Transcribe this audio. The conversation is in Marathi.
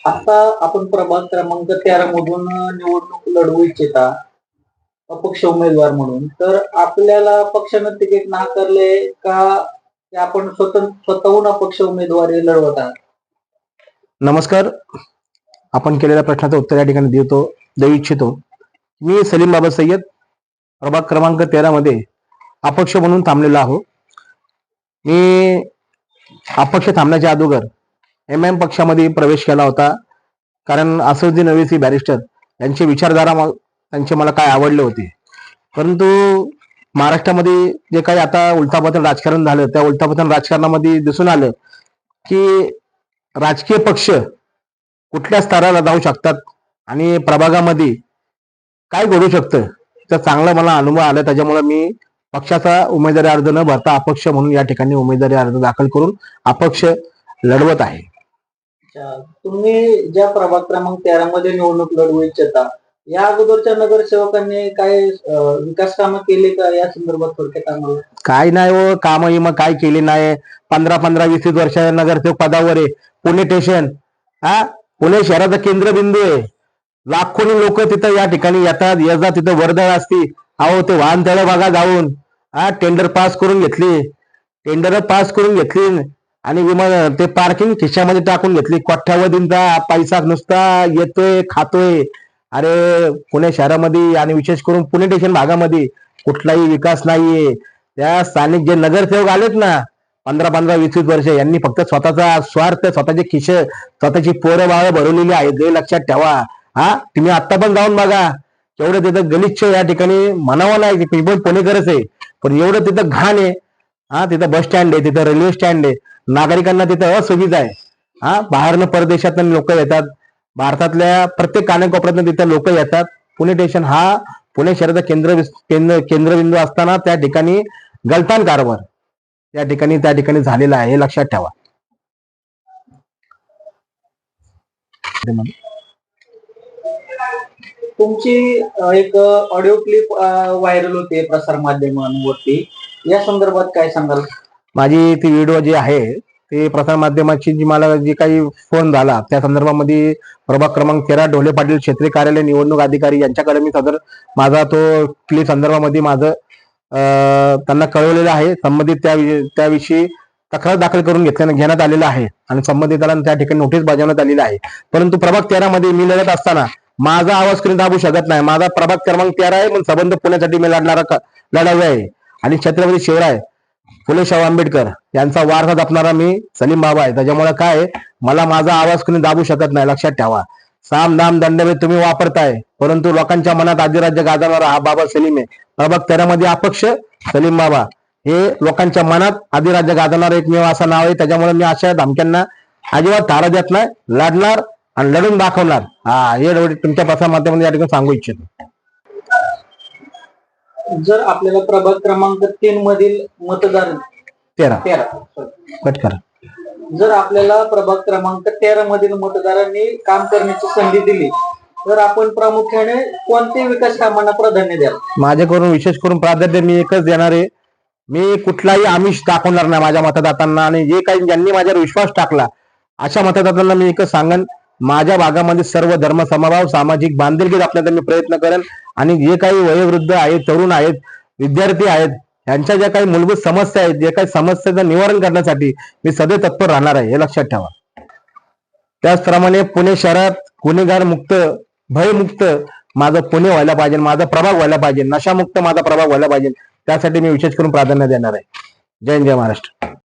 आता आपण प्रभाग क्रमांक 13 मधून निवडणूक लढवू इच्छिता अपक्ष उमेदवार म्हणून. तर आपल्याला पक्षानं तिकीट नाकारले का की आपण स्वतःहून अपक्ष उमेदवारी लढवत आहात? नमस्कार. आपण केलेल्या प्रश्नाचं उत्तर या ठिकाणी देऊ इच्छितो. मी सलीम बाबा सय्यद, प्रभाग क्रमांक 13 मध्ये अपक्ष म्हणून थांबलेलो आहो. मी अपक्ष थांबण्याच्या अगोदर एम पक्षामध्ये प्रवेश केला होता, कारण असदुद्दीन ओवैसी बॅरिस्टर यांची विचारधारा त्यांचे मला काय आवडले होते. परंतु महाराष्ट्रामध्ये जे काही आता उलथापालथ राजकारण झालं, त्या उलथापालथ राजकारणामध्ये दिसून आलं की राजकीय पक्ष कुठल्या स्तराला जाऊ शकतात आणि प्रभागामध्ये काय घडू शकतं तर चांगला मला अनुभव आला. त्याच्यामुळे मी पक्षाचा उमेदवारी अर्ज न भरता अपक्ष म्हणून या ठिकाणी उमेदवारी अर्ज दाखल करून अपक्ष लढवत आहे. तुम्ही ज्या प्रभाग क्रमांक 13 मध्ये निवडणूक लढवू इच्छिता, या अगोदरच्या नगरसेवकांनी काय विकास कामं केली का या संदर्भात थोडक्यात आम्हाला? काय नाही हो, काम काय केली नाही. 15 20 वर्ष नगरसेवक पदावर आहे. पुणे स्टेशन पुणे शहराचा केंद्रबिंदू आहे. लाखोनी लोक तिथं या ठिकाणी येतात तिथं वर्दळ असती. अहो ते वाहनतळ बघा जाऊन. टेंडर पास करून घेतली आणि विमान ते पार्किंग खिशामध्ये टाकून घेतली. कोट्यावधींचा पैसा नुसता येतोय खातोय. अरे पुणे शहरामध्ये आणि विशेष करून पुणे स्टेशन भागामध्ये कुठलाही विकास नाहीये. त्या स्थानिक जे नगरसेवक आलेत ना 15 20 वर्ष, यांनी फक्त स्वतःचा स्वार्थ, स्वतःचे खिशे, स्वतःची पोरं बाळ भरवलेली आहेत. हे लक्षात ठेवा. तुम्ही आता पण जाऊन बघा एवढं तिथं गलिच्छ या ठिकाणी म्हणावं नाही की पुणेकरच आहे, पण एवढं तिथं घाण आहे. तिथं बस स्टँड आहे, तिथं रेल्वे स्टँड आहे. नागरिकांना तिथं असुविधा आहे. बाहेरनं परदेशातून लोक येतात. भारतातल्या प्रत्येक कानाकोपऱ्यातून तिथं लोक येतात. पुणे स्टेशन हा पुणे शहराचा केंद्रबिंदू असताना त्या ठिकाणी गलतान कारभार त्या ठिकाणी झालेला आहे, हे लक्षात ठेवा. तुमची एक ऑडिओ क्लिप व्हायरल होते प्रसार माध्यमांवरती, या संदर्भात काय सांगाल? माझी ती व्हिडिओ जी आहे ते प्रसार माध्यमाची जी मला जी काही फोन झाला त्या संदर्भामध्ये प्रभाग क्रमांक 13 ढोले पाटील क्षेत्रीय कार्यालय निवडणूक अधिकारी यांच्याकडे मी सदर माझा तो क्लिप संदर्भामध्ये माझं त्यांना कळवलेलं आहे. संबंधित त्याविषयी तक्रार दाखल करून घेण्यात आलेला आहे आणि संबंधितांना त्या ठिकाणी नोटीस बजावण्यात आलेली आहे. परंतु प्रभाग 13 मध्ये मी लढत असताना माझा आवाज कोणी दाबू शकत नाही. माझा प्रभाग क्रमांक 13 आहे, पण संबंध पुण्यासाठी मी लढावी आहे आणि छत्रपती शिवराय फुले शाहू आंबेडकर यांचा वारसा जपणारा मी सलीम बाबा आहे. त्याच्यामुळे काय मला माझा आवाज कोणी दाबू शकत नाही, लक्षात ठेवा. साम दाम दंडभेद तुम्ही वापरताय, परंतु लोकांच्या मनात अधिराज्य गाजवणारा हा बाबा सलीम आहे. प्रभाग 13 मध्ये अपक्ष सलीम बाबा हे लोकांच्या मनात अधिराज्य गाजवणारं एकमेव असं नाव आहे. त्याच्यामुळे मी अशा धमक्यांना अजिबात थारा देत नाही, लढणार आणि लढून दाखवणार. हे तुमच्या प्रसार माध्यमामध्ये या ठिकाणी सांगू इच्छितो. जर आपल्याला प्रभाग क्रमांक 3 मधील मतदार 13 कट करा. जर आपल्याला प्रभाग क्रमांक 13 मधील मतदारांनी काम करण्याची संधी दिली तर आपण प्रामुख्याने कोणत्या विकास कामांना प्राधान्य द्याल? माझ्याकडून विशेष करून प्राधान्य मी एकच देणार आहे. मी कुठलाही आमिष दाखवणार नाही माझ्या मतदारांना, आणि जे काही ज्यांनी माझ्यावर विश्वास टाकला अशा मतदारांना मी एकच सांगन, माझ्या भागामध्ये सर्व धर्म समभाव सामाजिक बांधिलकी जपण्याचा मी प्रयत्न करेन. आणि जे काही वयोवृद्ध आहेत, तरुण आहेत, विद्यार्थी आहेत, यांच्या ज्या काही मूलभूत समस्या आहेत, जे काही समस्याचं निवारण करण्यासाठी मी सदैव तत्पर राहणार आहे, हे लक्षात ठेवा. त्याचप्रमाणे पुणे शहरात गुन्हेगार मुक्त, भयमुक्त माझं पुणे व्हायला पाहिजे, माझा प्रभाग व्हायला पाहिजे, नशामुक्त माझा प्रभाग व्हायला पाहिजे. त्यासाठी मी विशेष करून प्राधान्य देणार आहे. जय जय महाराष्ट्र.